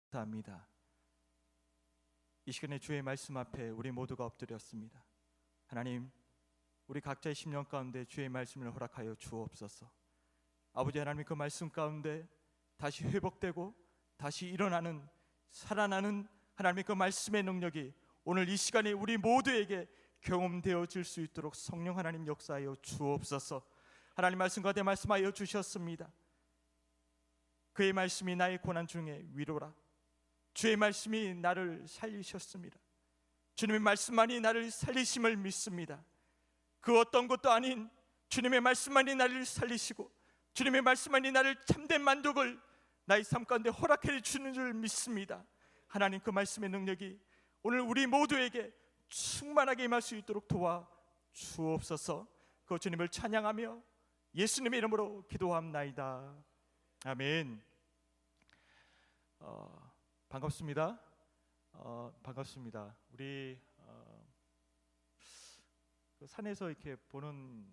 감사합니다. 이 시간에 주의 말씀 앞에 우리 모두가 엎드렸습니다. 하나님, 우리 각자의 심령 가운데 주의 말씀을 허락하여 주옵소서. 아버지 하나님, 그 말씀 가운데 다시 회복되고 다시 일어나는, 살아나는 하나님의 그 말씀의 능력이 오늘 이 시간에 우리 모두에게 경험되어질 수 있도록 성령 하나님 역사하여 주옵소서. 하나님 말씀 가운데 말씀하여 주셨습니다. 그의 말씀이 나의 고난 중에 위로라. 주의 말씀이 나를 살리셨습니다. 주님의 말씀만이 나를 살리심을 믿습니다. 그 어떤 것도 아닌 주님의 말씀만이 나를 살리시고 주님의 말씀만이 나를 참된 만족을 나의 삶 가운데 허락해 주는 줄 믿습니다. 하나님, 그 말씀의 능력이 오늘 우리 모두에게 충만하게 임할 수 있도록 도와 주옵소서. 그 주님을 찬양하며 예수님의 이름으로 기도합나이다. 아멘. 반갑습니다. 반갑습니다. 우리 산에서 이렇게 보는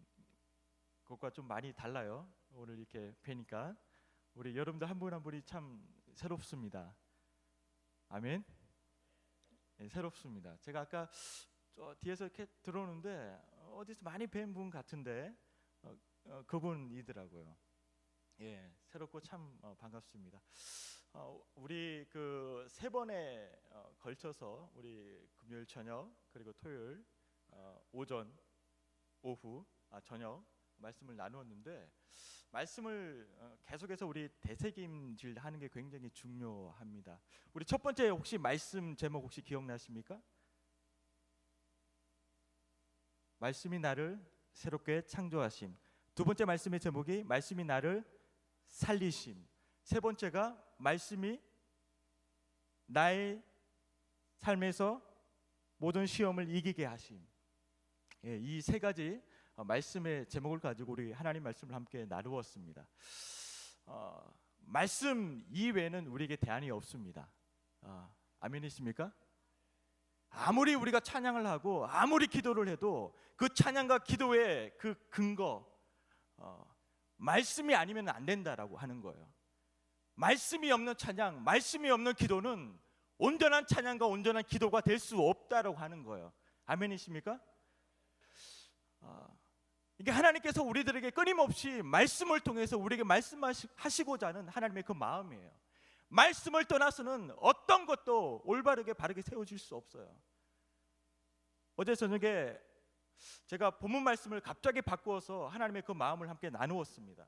것과 좀 많이 달라요. 오늘 이렇게 뵈니까 우리 여러분들 한 분 한 분이 참 새롭습니다. 아멘. 네, 새롭습니다. 제가 아까 저 뒤에서 이렇게 들어오는데 어디서 많이 뵌 분 같은데 그분이더라고요. 예, 새롭고 참 반갑습니다. 우리 그 세 번에 걸쳐서 우리 금요일 저녁 그리고 토요일 오전, 오후, 저녁 말씀을 나누었는데 말씀을 계속해서 우리 되새김질 하는 게 굉장히 중요합니다. 우리 첫 번째 혹시 말씀 제목 혹시 기억나십니까? 말씀이 나를 새롭게 창조하심. 두 번째 말씀의 제목이 말씀이 나를 살리심. 세 번째가 말씀이 나의 삶에서 모든 시험을 이기게 하심. 예, 이 세 가지 말씀의 제목을 가지고 우리 하나님 말씀을 함께 나누었습니다. 말씀 이외에는 우리에게 대안이 없습니다. 아멘이십니까? 아무리 우리가 찬양을 하고 아무리 기도를 해도 그 찬양과 기도의 그 근거 말씀이 아니면 안 된다라고 하는 거예요. 말씀이 없는 찬양, 말씀이 없는 기도는 온전한 찬양과 온전한 기도가 될 수 없다라고 하는 거예요. 아멘이십니까? 이게 하나님께서 우리들에게 끊임없이 말씀을 통해서 우리에게 말씀하시고자 하는 하나님의 그 마음이에요. 말씀을 떠나서는 어떤 것도 올바르게 바르게 세워질 수 없어요. 어제 저녁에 제가 본문 말씀을 갑자기 바꾸어서 하나님의 그 마음을 함께 나누었습니다.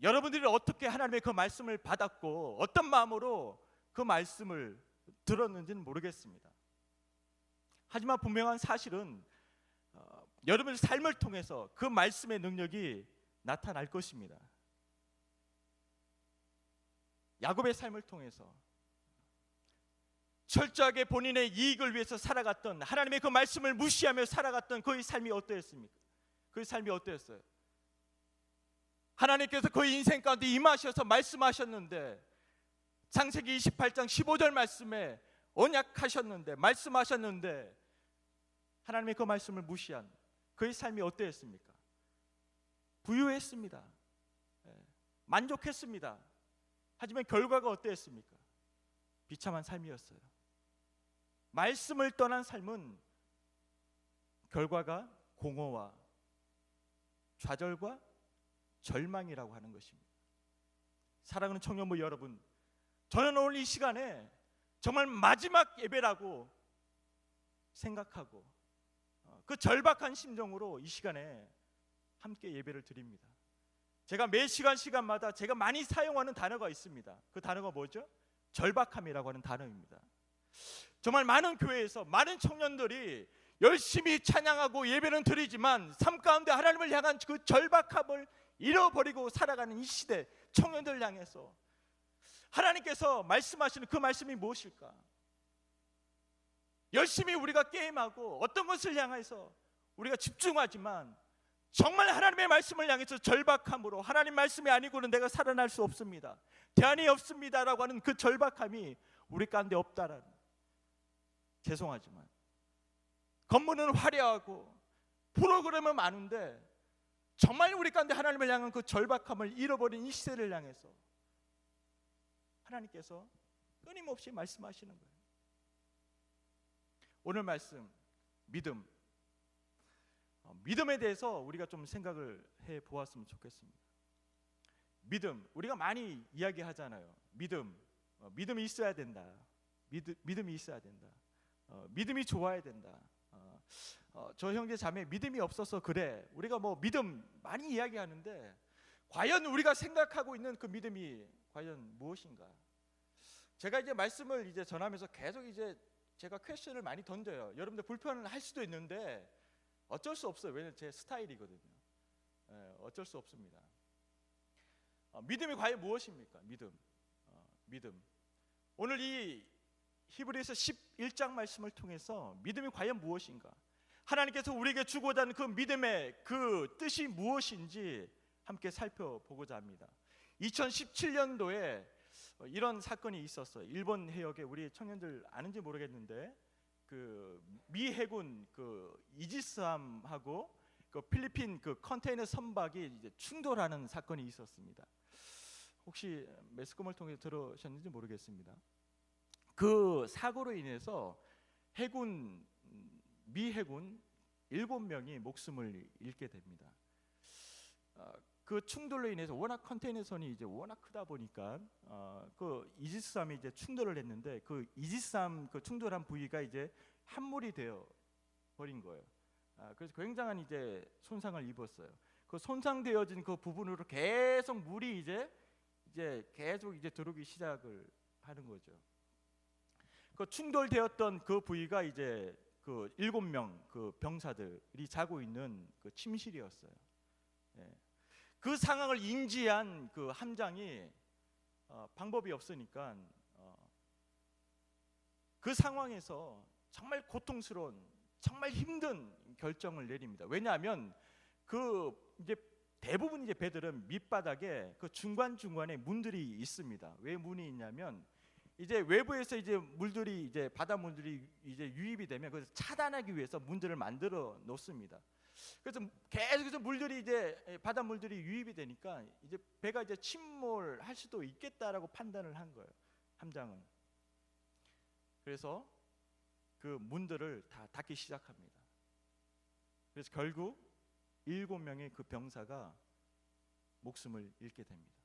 여러분들이 어떻게 하나님의 그 말씀을 받았고 어떤 마음으로 그 말씀을 들었는지는 모르겠습니다. 하지만 분명한 사실은 여러분의 삶을 통해서 그 말씀의 능력이 나타날 것입니다. 야곱의 삶을 통해서 철저하게 본인의 이익을 위해서 살아갔던, 하나님의 그 말씀을 무시하며 살아갔던 그의 삶이 어떠했습니까? 그의 삶이 어떠했어요? 하나님께서 그의 인생 가운데 임하셔서 말씀하셨는데, 창세기 28장 15절 말씀에 언약하셨는데, 말씀하셨는데 하나님의 그 말씀을 무시한 그의 삶이 어떠했습니까? 부유했습니다. 만족했습니다. 하지만 결과가 어떠했습니까? 비참한 삶이었어요. 말씀을 떠난 삶은 결과가 공허와 좌절과 절망이라고 하는 것입니다. 사랑하는 청년부 여러분, 저는 오늘 이 시간에 정말 마지막 예배라고 생각하고 그 절박한 심정으로 이 시간에 함께 예배를 드립니다. 제가 매 시간마다 제가 많이 사용하는 단어가 있습니다. 그 단어가 뭐죠? 절박함이라고 하는 단어입니다. 정말 많은 교회에서 많은 청년들이 열심히 찬양하고 예배는 드리지만 삶 가운데 하나님을 향한 그 절박함을 잃어버리고 살아가는 이 시대 청년들 향해서 하나님께서 말씀하시는 그 말씀이 무엇일까? 열심히 우리가 게임하고 어떤 것을 향해서 우리가 집중하지만 정말 하나님의 말씀을 향해서 절박함으로 하나님 말씀이 아니고는 내가 살아날 수 없습니다, 대안이 없습니다라고 하는 그 절박함이 우리 가운데 없다라는, 죄송하지만 겉모는 화려하고 프로그램은 많은데 정말 우리 가운데 하나님을 향한 그 절박함을 잃어버린 이 시대를 향해서 하나님께서 끊임없이 말씀하시는 거예요. 오늘 말씀 믿음, 믿음에 대해서 우리가 좀 생각을 해 보았으면 좋겠습니다. 믿음, 우리가 많이 이야기하잖아요. 믿음이 있어야 된다. 믿음이 있어야 된다. 믿음이 좋아야 된다. 저 형제 자매 믿음이 없어서 그래. 우리가 뭐 믿음 많이 이야기하는데 과연 우리가 생각하고 있는 그 믿음이 과연 무엇인가? 제가 이제 말씀을 이제 전하면서 계속 이제 제가 퀘스천을 많이 던져요. 여러분들 불편을 할 수도 있는데 어쩔 수 없어요. 왜냐면 제 스타일이거든요. 어쩔 수 없습니다. 믿음이 과연 무엇입니까? 믿음. 오늘 이 히브리서 11장 말씀을 통해서 믿음이 과연 무엇인가? 하나님께서 우리에게 주고자 하는 그 믿음의 그 뜻이 무엇인지 함께 살펴보고자 합니다. 2017년도에 이런 사건이 있었어요. 일본 해역에 우리 청년들 아는지 모르겠는데 그 미 해군 그 이지스함하고 그 필리핀 그 컨테이너 선박이 이제 충돌하는 사건이 있었습니다. 혹시 매스컴을 통해 들으셨는지 모르겠습니다. 그 사고로 인해서 미 해군 7명이 목숨을 잃게 됩니다. 그 충돌로 인해서 워낙 컨테이너선이 이제 워낙 크다 보니까 그 이지스함이 이제 충돌을 했는데 그 이지스함 그 충돌한 부위가 이제 함몰이 되어 버린 거예요. 그래서 굉장한 이제 손상을 입었어요. 그 손상되어진 그 부분으로 계속 물이 이제 계속 이제 들어오기 시작을 하는 거죠. 그 충돌되었던 그 부위가 이제 그 7명 그 병사들이 자고 있는 그 침실이었어요. 그 상황을 인지한 그 함장이 방법이 없으니까 그 상황에서 정말 고통스러운, 정말 힘든 결정을 내립니다. 왜냐하면 그 이제 대부분 이제 배들은 밑바닥에 그 중간에 문들이 있습니다. 왜 문이 있냐면 이제 외부에서 이제 물들이 이제 바닷물들이 이제 유입이 되면 그래서 차단하기 위해서 문들을 만들어 놓습니다. 그래서 계속해서 물들이 이제 바닷물들이 유입이 되니까 이제 배가 이제 침몰할 수도 있겠다라고 판단을 한 거예요. 함장은. 그래서 그 문들을 다 닫기 시작합니다. 그래서 결국 7명의 그 병사가 목숨을 잃게 됩니다.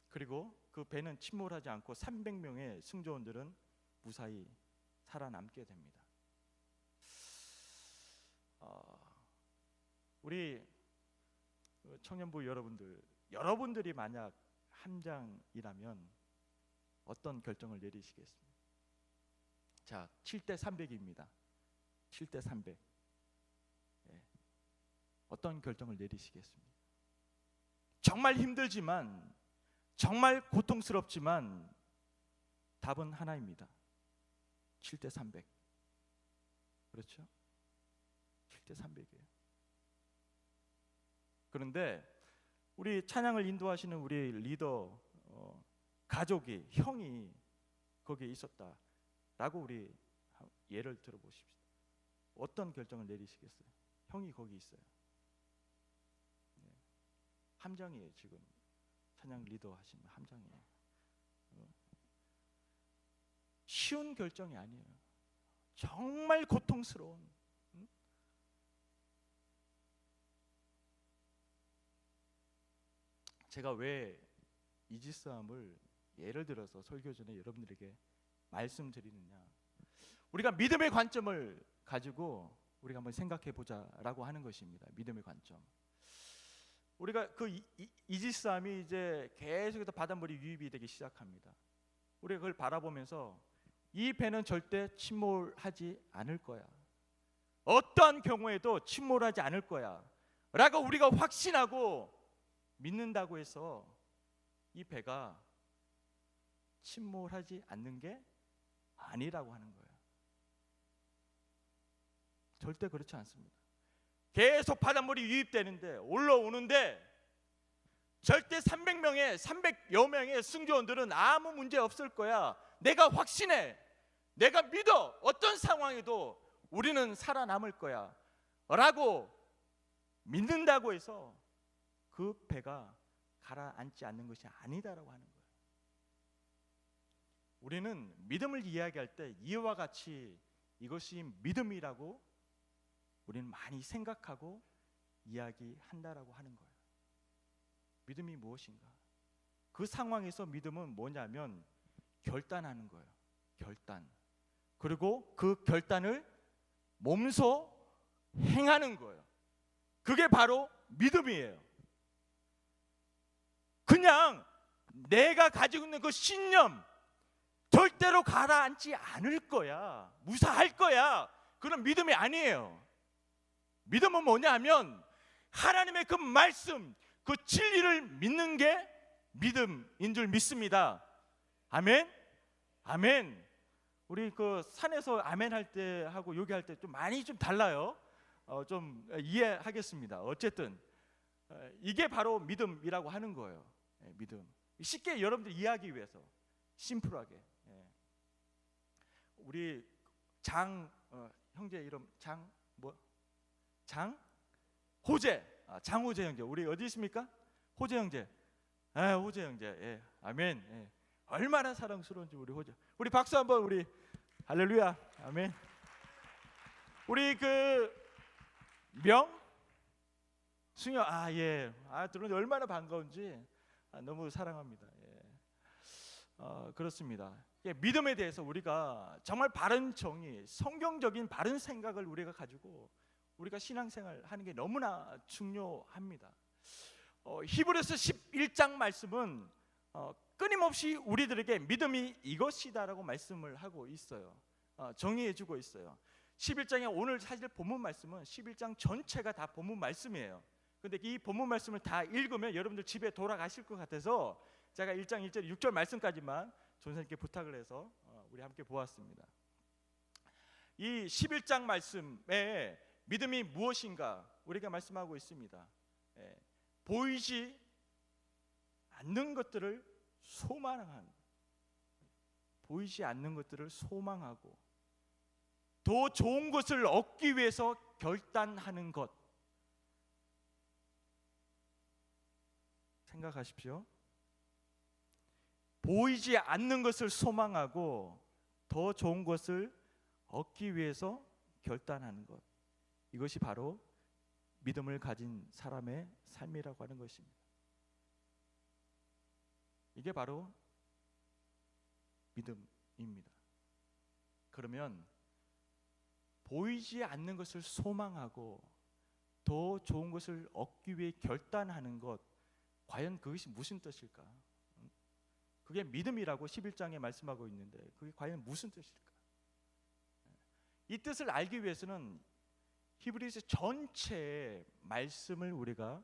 그리고 그 배는 침몰하지 않고 300명의 승조원들은 무사히 살아남게 됩니다. 우리 청년부 여러분들이 만약 함장이라면 어떤 결정을 내리시겠습니까? 자, 7대 300입니다. 7대 300. 어떤 결정을 내리시겠습니까? 정말 힘들지만, 정말 고통스럽지만 답은 하나입니다. 7대 300. 그렇죠? 7대 300이에요. 그런데 우리 찬양을 인도하시는 우리 리더 가족이, 형이 거기에 있었다라고 우리 예를 들어보십시오. 어떤 결정을 내리시겠어요? 형이 거기 있어요. 함장이에요. 지금 찬양 리더 하시는 함장이에요. 쉬운 결정이 아니에요. 정말 고통스러운. 제가 왜 이지스함을 예를 들어서 설교 전에 여러분들에게 말씀드리느냐, 우리가 믿음의 관점을 가지고 우리가 한번 생각해 보자라고 하는 것입니다. 믿음의 관점. 우리가 그 이지스함이 이제 계속해서 바닷물이 유입이 되기 시작합니다. 우리가 그걸 바라보면서 이 배는 절대 침몰하지 않을 거야. 어떠한 경우에도 침몰하지 않을 거야 라고 우리가 확신하고 믿는다고 해서 이 배가 침몰하지 않는 게 아니라고 하는 거예요. 절대 그렇지 않습니다. 계속 바닷물이 유입되는데 올라오는데 절대 300여 명의 승조원들은 아무 문제 없을 거야. 내가 확신해. 내가 믿어. 어떤 상황에도 우리는 살아남을 거야 라고 믿는다고 해서 그 배가 가라앉지 않는 것이 아니다라고 하는 거예요. 우리는 믿음을 이야기할 때 이와 같이 이것이 믿음이라고 우리는 많이 생각하고 이야기한다라고 하는 거예요. 믿음이 무엇인가? 그 상황에서 믿음은 뭐냐면 결단하는 거예요. 결단. 그리고 그 결단을 몸소 행하는 거예요. 그게 바로 믿음이에요. 그냥 내가 가지고 있는 그 신념 절대로 가라앉지 않을 거야, 무사할 거야, 그런 믿음이 아니에요. 믿음은 뭐냐 하면 하나님의 그 말씀, 그 진리를 믿는 게 믿음인 줄 믿습니다. 아멘? 아멘. 우리 그 산에서 아멘 할 때 하고 여기 할 때 좀 많이 좀 달라요. 좀 이해하겠습니다. 어쨌든 이게 바로 믿음이라고 하는 거예요. 믿음. 쉽게 여러분들 이해하기 위해서 심플하게. 우리 장 형제 이름 장호재. 장호재 형제. 우리 어디 있습니까? 호재 형제. 호재 형제. 예. 아멘. 예. 얼마나 사랑스러운지 우리 호재. 우리 박수 한번 우리 할렐루야. 아멘. 우리 그 승혁 예. 들었는데 얼마나 반가운지 너무 사랑합니다. 예. 그렇습니다. 믿음에 대해서 우리가 정말 바른 정의, 성경적인 바른 생각을 우리가 가지고 우리가 신앙생활 하는 게 너무나 중요합니다. 히브리서 11장 말씀은 끊임없이 우리들에게 믿음이 이것이다라고 말씀을 하고 있어요. 정의해 주고 있어요. 11장에 오늘 사실 본문 말씀은 11장 전체가 다 본문 말씀이에요. 근데 이 본문 말씀을 다 읽으면 여러분들 집에 돌아가실 것 같아서 제가 1장 1절 6절 말씀까지만 전사님께 부탁을 해서 우리 함께 보았습니다. 이 11장 말씀에 믿음이 무엇인가 우리가 말씀하고 있습니다. 보이지 않는 것들을 소망한, 보이지 않는 것들을 소망하고 더 좋은 것을 얻기 위해서 결단하는 것. 생각하십시오. 보이지 않는 것을 소망하고 더 좋은 것을 얻기 위해서 결단하는 것. 이것이 바로 믿음을 가진 사람의 삶이라고 하는 것입니다. 이게 바로 믿음입니다. 그러면 보이지 않는 것을 소망하고 더 좋은 것을 얻기 위해 결단하는 것, 과연 그것이 무슨 뜻일까? 그게 믿음이라고 11장에 말씀하고 있는데 그게 과연 무슨 뜻일까? 이 뜻을 알기 위해서는 히브리서 전체의 말씀을 우리가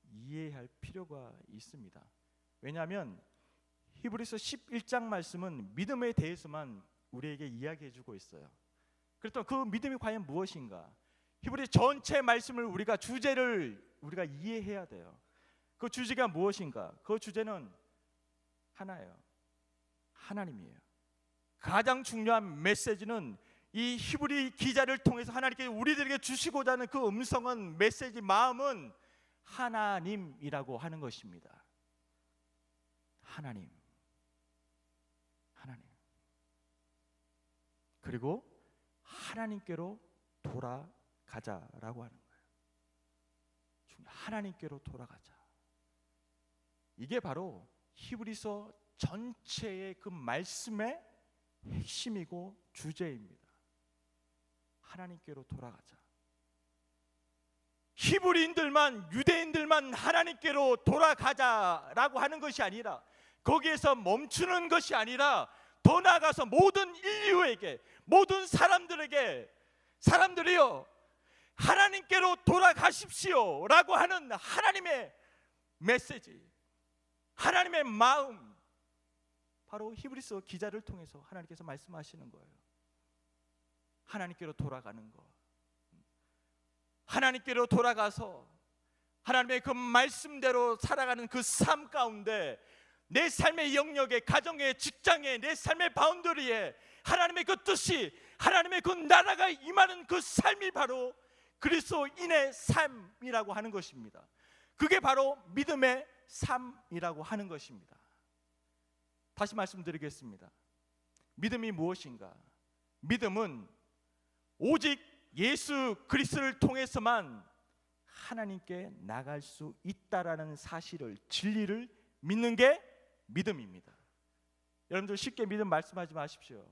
이해할 필요가 있습니다. 왜냐하면 히브리서 11장 말씀은 믿음에 대해서만 우리에게 이야기해 주고 있어요. 그렇다면 그 믿음이 과연 무엇인가? 히브리서 전체 말씀을 우리가 주제를 우리가 이해해야 돼요. 그 주제가 무엇인가? 그 주제는 하나예요. 하나님이에요. 가장 중요한 메시지는 이 히브리 기자를 통해서 하나님께 우리들에게 주시고자 하는 그 음성은, 메시지, 마음은 하나님이라고 하는 것입니다. 하나님. 그리고 하나님께로 돌아가자라고 하는 거예요. 하나님께로 돌아가자. 이게 바로 히브리서 전체의 그 말씀의 핵심이고 주제입니다. 하나님께로 돌아가자. 히브리인들만, 유대인들만 하나님께로 돌아가자라고 하는 것이 아니라, 거기에서 멈추는 것이 아니라 더 나아가서 모든 인류에게, 모든 사람들이요 하나님께로 돌아가십시오 라고 하는 하나님의 메시지, 하나님의 마음, 바로 히브리서 기자를 통해서 하나님께서 말씀하시는 거예요. 하나님께로 돌아가는 것, 하나님께로 돌아가서 하나님의 그 말씀대로 살아가는 그 삶 가운데 내 삶의 영역에, 가정에, 직장에, 내 삶의 바운더리에 하나님의 그 뜻이, 하나님의 그 나라가 임하는 그 삶이 바로 그리스도인의 삶이라고 하는 것입니다. 그게 바로 믿음의 삶이라고 하는 것입니다. 다시 말씀드리겠습니다. 믿음이 무엇인가? 믿음은 오직 예수 그리스도를 통해서만 하나님께 나갈 수 있다라는 사실을, 진리를 믿는 게 믿음입니다. 여러분들 쉽게 믿음 말씀하지 마십시오.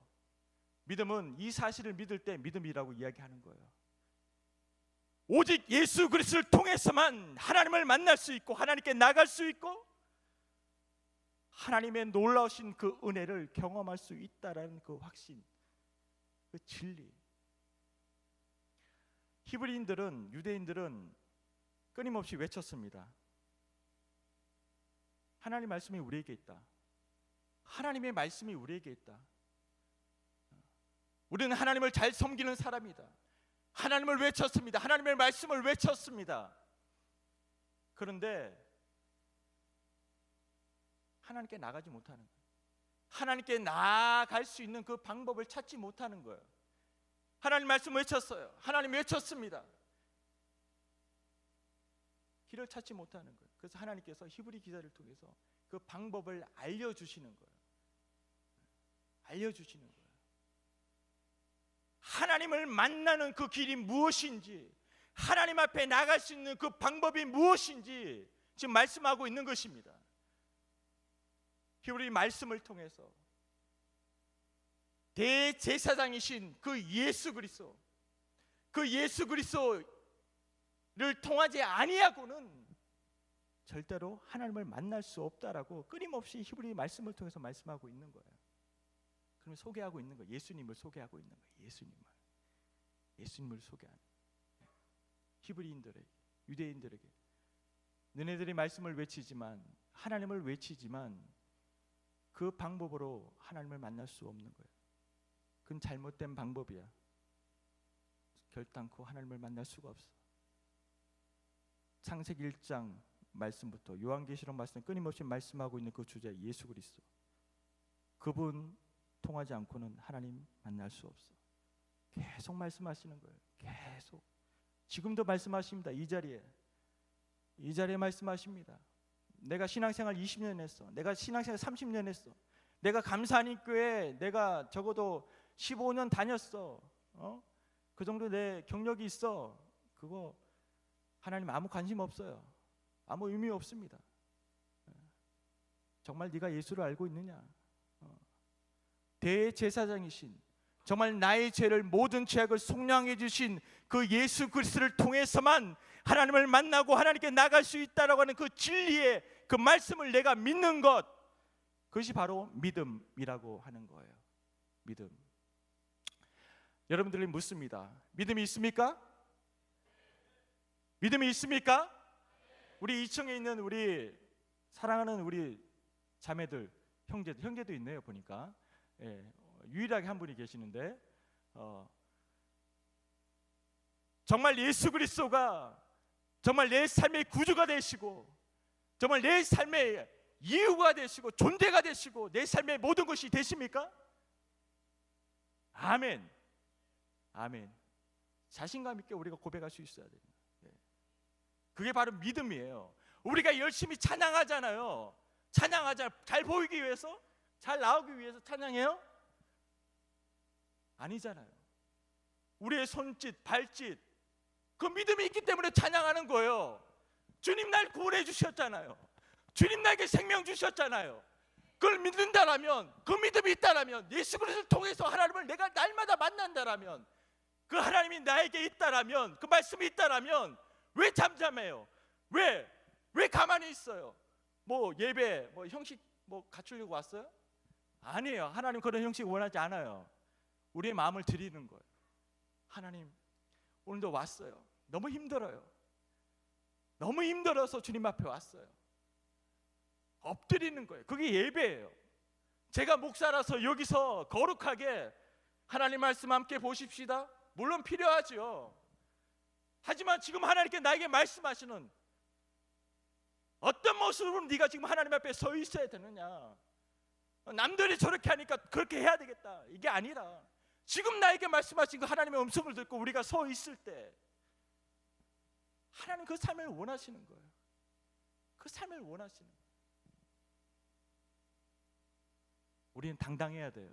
믿음은 이 사실을 믿을 때 믿음이라고 이야기하는 거예요. 오직 예수 그리스도를 통해서만 하나님을 만날 수 있고 하나님께 나갈 수 있고 하나님의 놀라우신 그 은혜를 경험할 수 있다라는 그 확신, 그 진리. 히브리인들은, 유대인들은 끊임없이 외쳤습니다. 하나님의 말씀이 우리에게 있다. 하나님의 말씀이 우리에게 있다. 우리는 하나님을 잘 섬기는 사람이다. 하나님을 외쳤습니다. 하나님의 말씀을 외쳤습니다. 그런데 하나님께 나가지 못하는 거예요. 하나님께 나아갈 수 있는 그 방법을 찾지 못하는 거예요. 하나님 말씀 외쳤어요. 하나님 외쳤습니다. 길을 찾지 못하는 거예요. 그래서 하나님께서 히브리 기자를 통해서 그 방법을 알려주시는 거예요. 알려주시는 거예요. 하나님을 만나는 그 길이 무엇인지, 하나님 앞에 나갈 수 있는 그 방법이 무엇인지 지금 말씀하고 있는 것입니다. 히브리 말씀을 통해서 대제사장이신 그 예수 그리스도, 그 예수 그리스도를 통하지 아니하고는 절대로 하나님을 만날 수 없다라고 끊임없이 히브리 말씀을 통해서 말씀하고 있는 거예요. 그럼 소개하고 있는 거예요. 예수님을 소개하고 있는 거예요. 예수님을 소개하는 히브리인들에게, 유대인들에게 너네들이 말씀을 외치지만, 하나님을 외치지만 그 방법으로 하나님을 만날 수 없는 거예요. 그건 잘못된 방법이야. 결단코 하나님을 만날 수가 없어. 창세기 1장 말씀부터 요한계시록 말씀 끊임없이 말씀하고 있는 그 주제 예수 그리스도, 그분 통하지 않고는 하나님 만날 수 없어. 계속 말씀하시는 거예요. 계속. 지금도 말씀하십니다. 이 자리에 말씀하십니다. 내가 신앙생활 20년 했어. 내가 신앙생활 30년 했어. 내가 감사하는 교회 내가 적어도 15년 다녔어. 그 정도 내 경력이 있어. 그거 하나님 아무 관심 없어요. 아무 의미 없습니다. 정말 네가 예수를 알고 있느냐? 대제사장이신, 정말 나의 죄를, 모든 죄악을 속량해 주신 그 예수 그리스도를 통해서만 하나님을 만나고 하나님께 나갈 수 있다라고 하는 그 진리의 그 말씀을 내가 믿는 것, 그것이 바로 믿음이라고 하는 거예요. 믿음. 여러분들이 묻습니다. 믿음이 있습니까? 믿음이 있습니까? 우리 2층에 있는 우리 사랑하는 우리 자매들, 형제도 있네요 보니까. 유일하게 한 분이 계시는데 정말 예수 그리스도가 정말 내 삶의 구주가 되시고, 정말 내 삶의 이유가 되시고, 존재가 되시고, 내 삶의 모든 것이 되십니까? 아멘. 아멘. 자신감 있게 우리가 고백할 수 있어야 됩니다. 그게 바로 믿음이에요. 우리가 열심히 찬양하잖아요. 잘 보이기 위해서, 잘 나오기 위해서 찬양해요? 아니잖아요. 우리의 손짓, 발짓, 그 믿음이 있기 때문에 찬양하는 거예요. 주님 날 구원해 주셨잖아요. 주님 나에게 생명 주셨잖아요. 그걸 믿는다라면, 그 믿음이 있다라면, 예수 그리스도를 통해서 하나님을 내가 날마다 만난다라면, 그 하나님이 나에게 있다라면, 그 말씀이 있다라면 왜 잠잠해요? 왜 가만히 있어요? 뭐 예배, 뭐 형식 뭐 갖추려고 왔어요? 아니에요. 하나님 그런 형식 원하지 않아요. 우리의 마음을 드리는 거예요. 하나님, 오늘도 왔어요. 너무 힘들어요. 너무 힘들어서 주님 앞에 왔어요. 엎드리는 거예요. 그게 예배예요. 제가 목사라서 여기서 거룩하게 하나님 말씀 함께 보십시다, 물론 필요하죠. 하지만 지금 하나님께 나에게 말씀하시는 어떤 모습으로 네가 지금 하나님 앞에 서 있어야 되느냐, 남들이 저렇게 하니까 그렇게 해야 되겠다, 이게 아니라 지금 나에게 말씀하신 그 하나님의 음성을 듣고 우리가 서 있을 때 하나님 그 삶을 원하시는 거예요. 그 삶을 원하시는. 우리는 당당해야 돼요.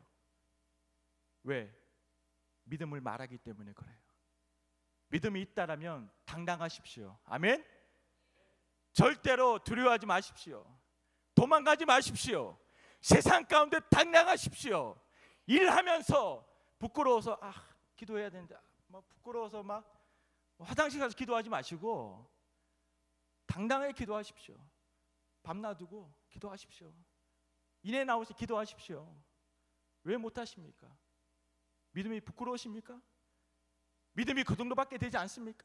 왜? 믿음을 말하기 때문에 그래요. 믿음이 있다라면 당당하십시오. 아멘. 절대로 두려워하지 마십시오. 도망가지 마십시오. 세상 가운데 당당하십시오. 일하면서 부끄러워서 기도해야 되는데 부끄러워서 막 화장실 가서 기도하지 마시고 당당하게 기도하십시오. 밤 놔두고 기도하십시오. 이내 나오셔서 기도하십시오. 왜 못하십니까? 믿음이 부끄러우십니까? 믿음이 그 정도밖에 되지 않습니까?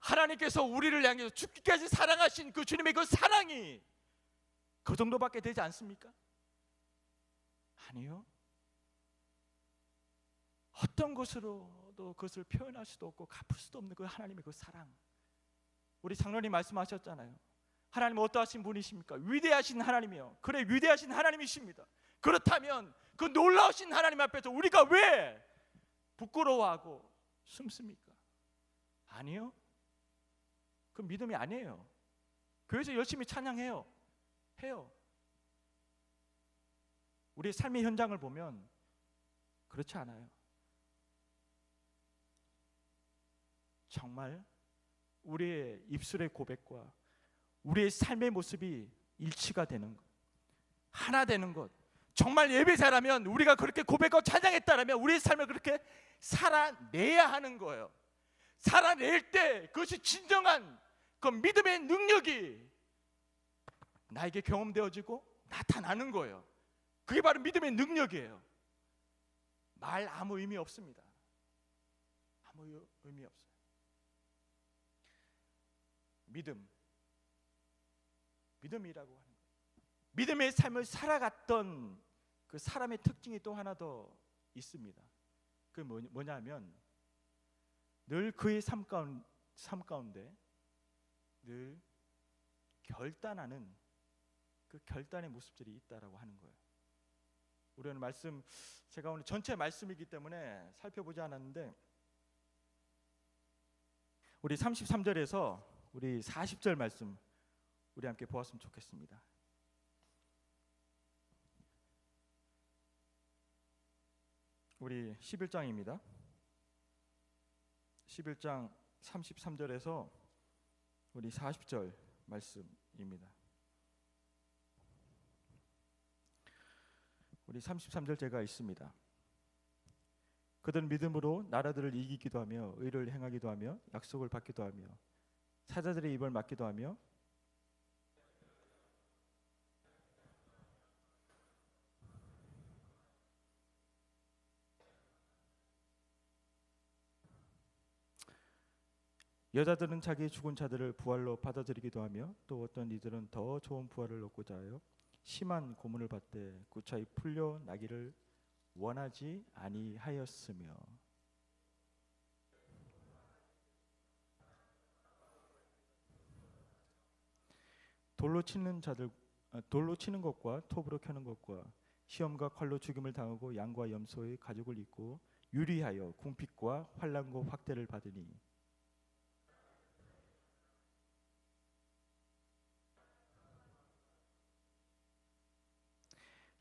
하나님께서 우리를 향해서 죽기까지 사랑하신 그 주님의 그 사랑이 그 정도밖에 되지 않습니까? 아니요. 어떤 것으로도 그것을 표현할 수도 없고 갚을 수도 없는 그 하나님의 그 사랑. 우리 장로님 말씀하셨잖아요. 하나님은 어떠하신 분이십니까? 위대하신 하나님이요. 그래, 위대하신 하나님이십니다. 그렇다면 그 놀라우신 하나님 앞에서 우리가 왜 부끄러워하고 숨습니까? 아니요. 그 믿음이 아니에요. 교회에서 열심히 찬양해요. 해요. 우리의 삶의 현장을 보면 그렇지 않아요. 정말 우리의 입술의 고백과 우리의 삶의 모습이 일치가 되는 것, 하나 되는 것. 정말 예배자라면 우리가 그렇게 고백하고 찬양했다라면 우리의 삶을 그렇게 살아내야 하는 거예요. 살아낼 때 그것이 진정한 그 믿음의 능력이 나에게 경험되어지고 나타나는 거예요. 그게 바로 믿음의 능력이에요. 말 아무 의미 없습니다. 아무 의미 없어요. 믿음이라고 하는 거예요. 믿음의 삶을 살아갔던 그 사람의 특징이 또 하나 더 있습니다. 그게 뭐냐면 늘 그의 삶 가운데 늘 결단하는 그 결단의 모습들이 있다라고 하는 거예요. 우리 오늘 말씀, 제가 오늘 전체 말씀이기 때문에 살펴보지 않았는데 우리 33절에서 우리 40절 말씀 우리 함께 보았으면 좋겠습니다. 우리 11장입니다. 11장 33절에서 우리 40절 말씀입니다. 우리 33절 제가 있습니다. 그들은 믿음으로 나라들을 이기기도 하며 의를 행하기도 하며 약속을 받기도 하며 사자들의 입을 막기도 하며 여자들은 자기의 죽은 자들을 부활로 받아들이기도 하며 또 어떤 이들은 더 좋은 부활을 얻고자 하여 심한 고문을 받되 구차히 풀려나기를 원하지 아니하였으며 돌로 치는 것과 톱으로 켜는 것과 시험과 칼로 죽임을 당하고 양과 염소의 가죽을 입고 유리하여 궁핍과 환난과 확대를 받으니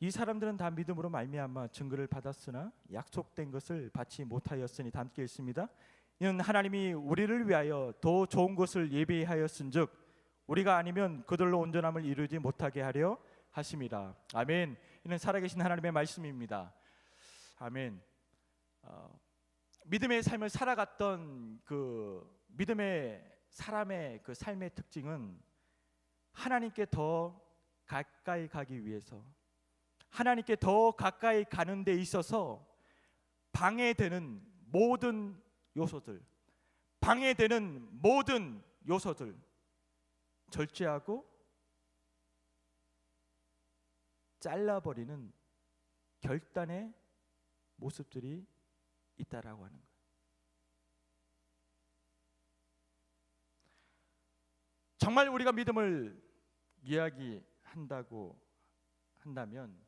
이 사람들은 다 믿음으로 말미암아 증거를 받았으나 약속된 것을 받지 못하였으니 다 함께 읽습니다. 이는 하나님이 우리를 위하여 더 좋은 것을 예비하였은즉 우리가 아니면 그들로 온전함을 이루지 못하게 하려 하심이라. 아멘. 이는 살아계신 하나님의 말씀입니다. 아멘. 믿음의 삶을 살아갔던 그 믿음의 사람의 그 삶의 특징은 하나님께 더 가까이 가기 위해서, 하나님께 더 가까이 가는 데 있어서 방해되는 모든 요소들, 절제하고 잘라버리는 결단의 모습들이 있다라고 하는 거예요. 정말 우리가 믿음을 이야기한다고 한다면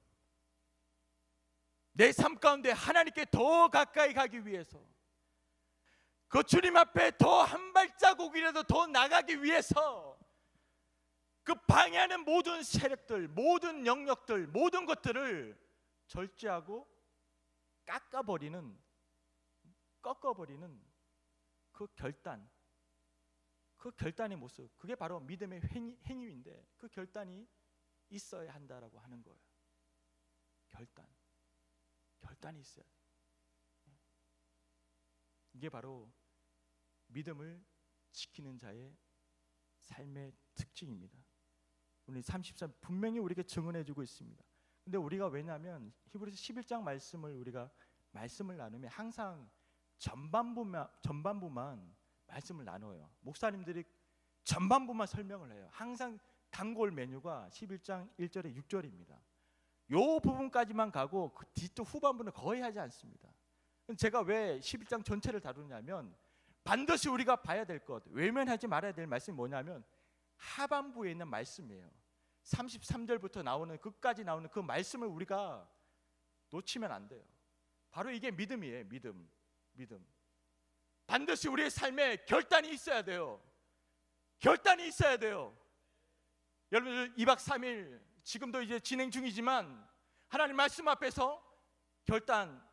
내 삶 가운데 하나님께 더 가까이 가기 위해서, 그 주님 앞에 더 한 발자국이라도 더 나가기 위해서 그 방해하는 모든 세력들, 모든 영역들, 모든 것들을 절제하고 꺾어버리는 그 결단의 모습, 그게 바로 믿음의 행위인데 그 결단이 있어야 한다라고 하는 거예요. 결단이 있어야 돼. 이게 바로 믿음을 지키는 자의 삶의 특징입니다. 오늘 33 분명히 우리에게 증언해주고 있습니다. 근데 우리가 왜냐하면 히브리서 11장 말씀을 나누면 항상 전반부만 말씀을 나눠요. 목사님들이 전반부만 설명을 해요. 항상 단골 메뉴가 11장 1절에 6절입니다. 요 부분까지만 가고 그 뒤쪽 후반부는 거의 하지 않습니다. 제가 왜 11장 전체를 다루냐면 반드시 우리가 봐야 될 것, 외면하지 말아야 될 말씀이 뭐냐면 하반부에 있는 말씀이에요. 33절부터 나오는 끝까지 나오는 그 말씀을 우리가 놓치면 안 돼요. 바로 이게 믿음이에요. 믿음. 반드시 우리의 삶에 결단이 있어야 돼요. 여러분들 2박 3일 지금도 이제 진행 중이지만 하나님 말씀 앞에서 결단하십니까?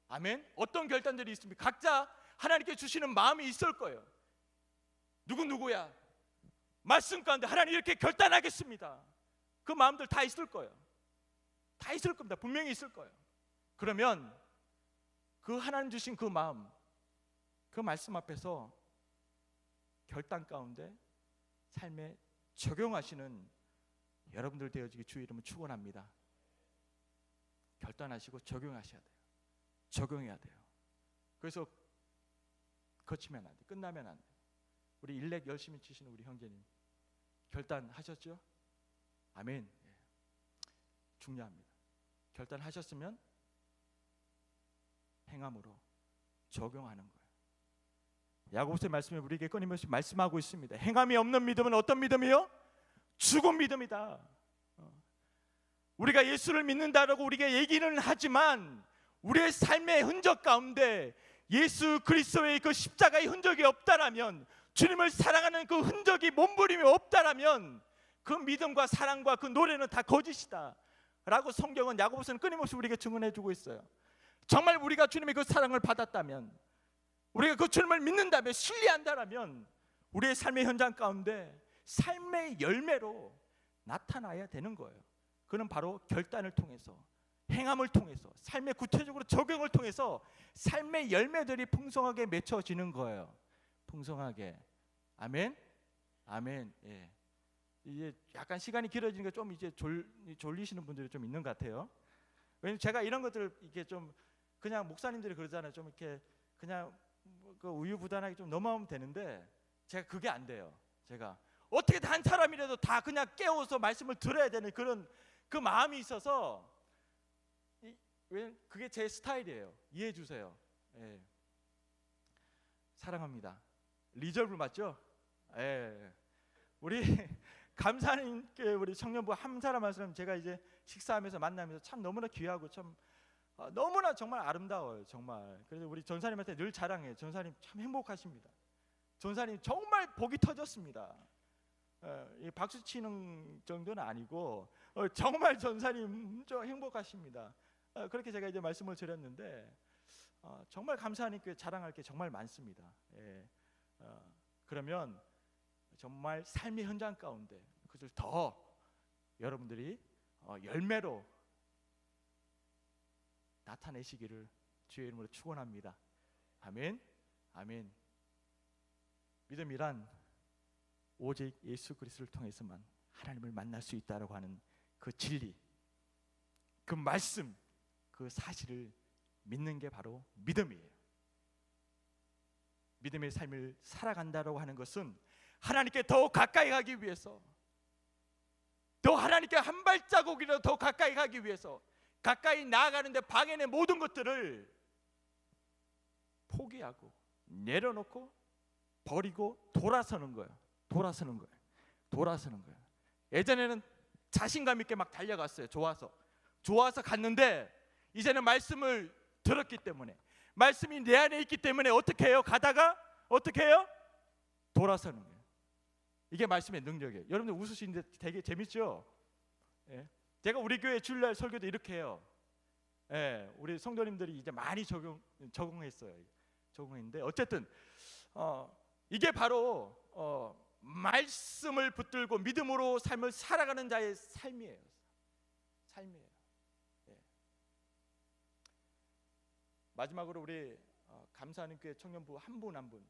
아멘. 어떤 결단들이 있습니까? 각자 하나님께 주시는 마음이 있을 거예요. 누구야? 말씀 가운데 하나님 이렇게 결단하겠습니다. 그 마음들 다 있을 거예요. 다 있을 겁니다. 분명히 있을 거예요. 그러면 그 하나님 주신 그 마음, 그 말씀 앞에서 결단 가운데 삶에 적용하시는 여러분들 되어지기 주의 이름으로 축원합니다. 결단하시고 적용하셔야 돼요. 적용해야 돼요. 그래서 거치면 안 돼. 끝나면 안 돼. 우리 일렉 열심히 치시는 우리 형제님 결단하셨죠? 아멘. 중요합니다. 결단하셨으면 행함으로 적용하는 거예요. 야고보서의 말씀에 우리에게 끊임없이 말씀하고 있습니다. 행함이 없는 믿음은 어떤 믿음이요? 죽은 믿음이다. 우리가 예수를 믿는다라고 우리가 얘기는 하지만 우리의 삶의 흔적 가운데 예수 그리스도의 그 십자가의 흔적이 없다라면, 주님을 사랑하는 그 흔적이 몸부림이 없다라면 그 믿음과 사랑과 그 노래는 다 거짓이다 라고 성경은, 야고보서는 끊임없이 우리에게 증언해 주고 있어요. 정말 우리가 주님의 그 사랑을 받았다면, 우리가 그 주님을 믿는다면, 신뢰한다라면 우리의 삶의 현장 가운데 삶의 열매로 나타나야 되는 거예요. 그는 바로 결단을 통해서, 행함을 통해서, 삶의 구체적으로 적용을 통해서 삶의 열매들이 풍성하게 맺혀지는 거예요. 풍성하게. 아멘. 아멘. 예. 이제 약간 시간이 길어지니까 좀 이제 졸리시는 분들이 좀 있는 것 같아요. 왜냐면 제가 이런 것들을 이렇게 좀 그냥 목사님들이 그러잖아요. 좀 이렇게 그냥 그 우유부단하게 좀 넘어가면 되는데 제가 그게 안 돼요. 제가 어떻게 한 사람이라도 다 그냥 깨워서 말씀을 들어야 되는 그런 그 마음이 있어서, 왜 그게 제 스타일이에요. 이해해 주세요. 예. 사랑합니다. 리저브 맞죠? 예. 우리 감사님께 우리 청년부 한 사람 한 사람 제가 이제 식사하면서 만나면서 참 너무나 귀하고 참 너무나 정말 아름다워요. 정말. 그래서 우리 전사님한테 늘 자랑해요. 전사님 참 행복하십니다. 전사님 정말 복이 터졌습니다. 이 박수 치는 정도는 아니고 정말 전사님 좀 행복하십니다. 그렇게 제가 이제 말씀을 드렸는데 정말 감사하니까 자랑할 게 정말 많습니다. 예. 그러면 정말 삶의 현장 가운데 그것을 더 여러분들이 열매로 나타내시기를 주의 이름으로 축원합니다. 아멘. 아멘. 믿음이란 오직 예수 그리스도를 통해서만 하나님을 만날 수 있다라고 하는 그 진리, 그 말씀, 그 사실을 믿는 게 바로 믿음이에요. 믿음의 삶을 살아간다라고 하는 것은 하나님께 더 가까이 가기 위해서, 더 하나님께 한 발자국이라도 더 가까이 가기 위해서, 가까이 나아가는데 방해는 모든 것들을 포기하고 내려놓고 버리고 돌아서는 거예요. 돌아서는 거예요. 예전에는 자신감 있게 막 달려갔어요. 좋아서 갔는데 이제는 말씀을 들었기 때문에, 말씀이 내 안에 있기 때문에 어떻게 해요? 가다가 어떻게 해요? 돌아서는 거예요. 이게 말씀의 능력이에요. 여러분들 웃으시는데 되게 재밌죠? 예. 제가 우리 교회 주일날 설교도 이렇게 해요. 예, 우리 성도님들이 이제 많이 적응했어요. 적응했는데 어쨌든 이게 바로 말씀을 붙들고 믿음으로 삶을 살아가는 자의 삶이에요. 삶이에요. 예. 마지막으로 우리 감사하는 교회 청년부 한 분 한 분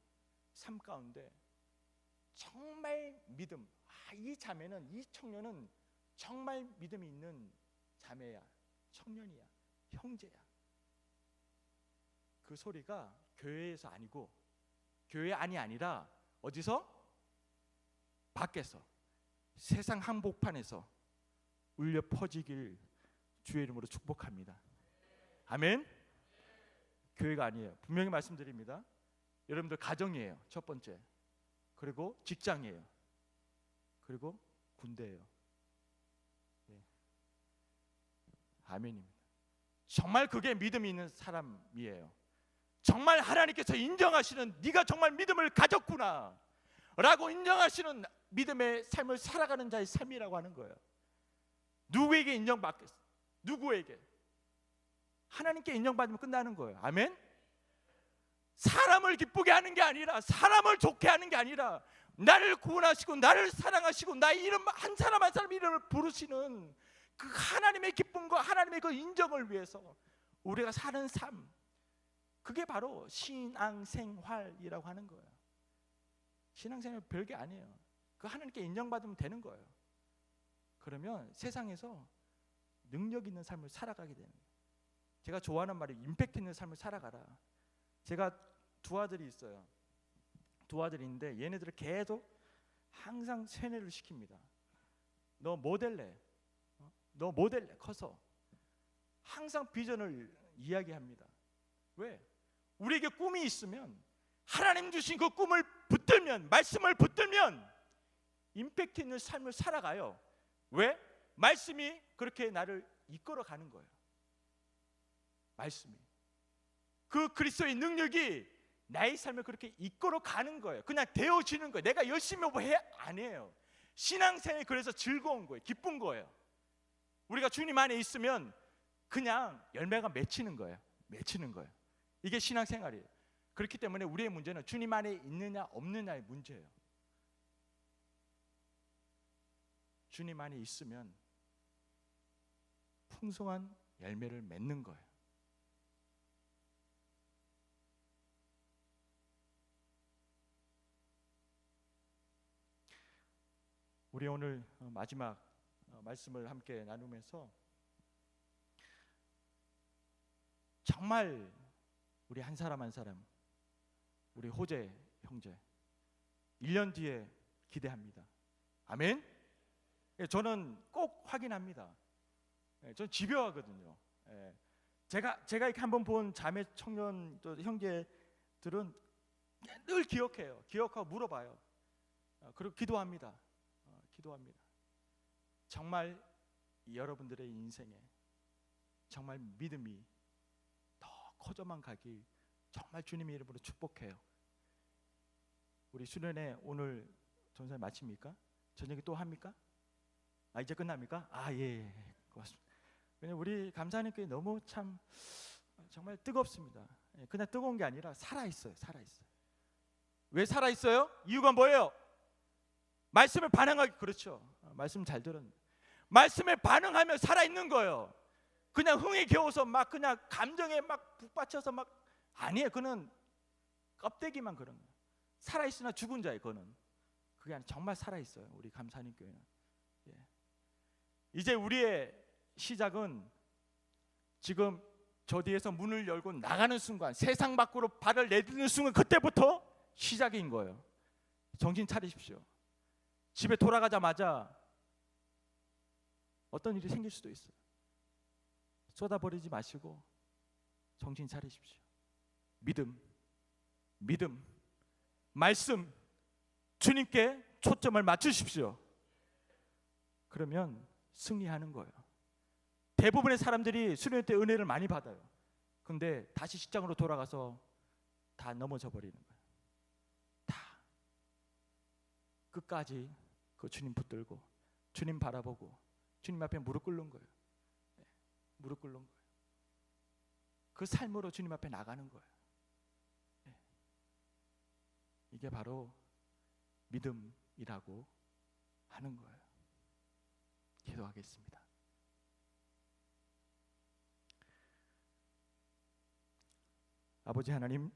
삶 가운데 정말 믿음, 이 자매는, 이 청년은 정말 믿음이 있는 자매야, 청년이야, 형제야. 그 소리가 교회에서 아니고, 교회 안이 아니라 어디서? 밖에서, 세상 한복판에서 울려 퍼지길 주의 이름으로 축복합니다. 아멘. 교회가 아니에요. 분명히 말씀드립니다. 여러분들 가정이에요, 첫 번째. 그리고 직장이에요. 그리고 군대예요. 네. 아멘입니다. 정말 그게 믿음이 있는 사람이에요. 정말 하나님께서 인정하시는, 네가 정말 믿음을 가졌구나 라고 인정하시는 믿음의 삶을 살아가는 자의 삶이라고 하는 거예요. 누구에게 인정받겠어? 누구에게? 하나님께 인정받으면 끝나는 거예요. 아멘. 사람을 기쁘게 하는 게 아니라, 사람을 좋게 하는 게 아니라, 나를 구원하시고 나를 사랑하시고 나의 이름 한 사람 한 사람 이름을 부르시는 그 하나님의 기쁨과 하나님의 그 인정을 위해서 우리가 사는 삶, 그게 바로 신앙생활이라고 하는 거예요. 신앙생활 별게 아니에요. 그 하나님께 인정받으면 되는 거예요. 그러면 세상에서 능력 있는 삶을 살아가게 되는 거예요. 제가 좋아하는 말이 임팩트 있는 삶을 살아가라. 제가 두 아들이 있어요. 두 아들이 있는데 얘네들을 계속 항상 세뇌를 시킵니다. 너 모델래, 너 모델래, 커서. 항상 비전을 이야기합니다. 왜? 우리에게 꿈이 있으면, 하나님 주신 그 꿈을 붙들면, 말씀을 붙들면 임팩트 있는 삶을 살아가요. 왜? 말씀이 그렇게 나를 이끌어 가는 거예요. 말씀이, 그 그리스도의 능력이 나의 삶을 그렇게 이끌어 가는 거예요. 그냥 되어지는 거예요. 내가 열심히 뭐 해? 안 해요. 신앙생활이 그래서 즐거운 거예요. 기쁜 거예요. 우리가 주님 안에 있으면 그냥 열매가 맺히는 거예요. 맺히는 거예요. 이게 신앙생활이에요. 그렇기 때문에 우리의 문제는 주님 안에 있느냐 없느냐의 문제예요. 주님 안에 있으면 풍성한 열매를 맺는 거예요. 우리 오늘 마지막 말씀을 함께 나누면서 정말 우리 한 사람 한 사람, 우리 호재 형제 1년 뒤에 기대합니다. 아멘. 저는 꼭 확인합니다. 저는 집요하거든요. 제가 이렇게 한번 본 자매 청년 또 형제들은 늘 기억해요. 기억하고 물어봐요. 그리고 기도합니다. 기도합니다. 정말 여러분들의 인생에 정말 믿음이 더 커져만 가길 정말 주님의 이름으로 축복해요. 우리 수련회 오늘 전사님 마칩니까? 저녁에 또 합니까? 이제 끝납니까? 예, 고맙습니다. 왜냐면 우리 감사하는 교회 너무 참 정말 뜨겁습니다. 그냥 뜨거운 게 아니라 살아있어요. 살아있어요. 왜 살아있어요? 이유가 뭐예요? 말씀에 반응하기. 그렇죠. 말씀 잘 들었는데 말씀에 반응하며 살아있는 거예요. 그냥 흥에 겨워서 막 그냥 감정에 막 북받쳐서 막 아니에요. 그는 껍데기만 그런 거예요. 살아있으나 죽은 자예요. 그는 그게 아니라 정말 살아있어요. 우리 감사하는 교회는. 이제 우리의 시작은 지금 저 뒤에서 문을 열고 나가는 순간, 세상 밖으로 발을 내딛는 순간, 그때부터 시작인 거예요. 정신 차리십시오. 집에 돌아가자마자 어떤 일이 생길 수도 있어요. 쏟아버리지 마시고 정신 차리십시오. 믿음, 말씀, 주님께 초점을 맞추십시오. 그러면 승리하는 거예요. 대부분의 사람들이 수련회 때 은혜를 많이 받아요. 근데 다시 직장으로 돌아가서 다 넘어져 버리는 거예요. 다 끝까지 그 주님 붙들고 주님 바라보고 주님 앞에 무릎 꿇는 거예요. 무릎 꿇는 거예요. 그 삶으로 주님 앞에 나가는 거예요. 이게 바로 믿음이라고 하는 거예요. 기도하겠습니다. 아버지 하나님,